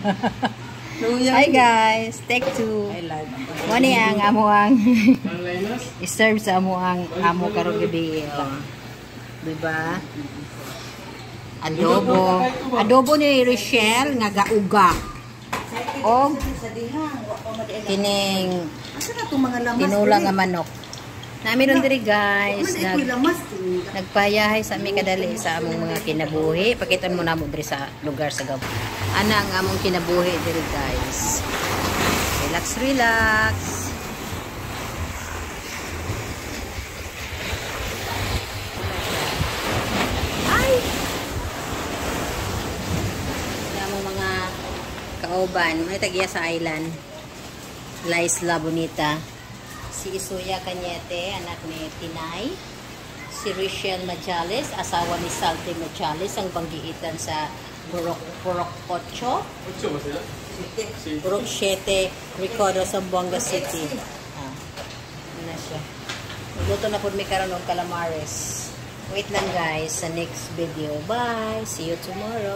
Hi guys, take two. Mani ang amo ang serve sa amo karong gabi. Diba? Adobo ni Rochelle nga gauga. O kining tinula nga manok. Namiron diri guys, nagpayahay sa aming kadali sa among mga kinabuhi. Pakiton mo na mo diri sa lugar sa gabi. Ana ang among kinabuhi diri guys. Relax, relax. Ay! Among mga kauban, may tagiya sa island. La Isla Bonita. Si Isuya Cañete, anak ni Tinay. Si Richelle Majales, asawa ni Salte Majales, ang banggiitan sa Purok 8. Purok 7, Ricardo, Zamboanga City. Ano siya. Magluto na po may karoon ng calamares. Wait lang guys, sa next video. Bye! See you tomorrow!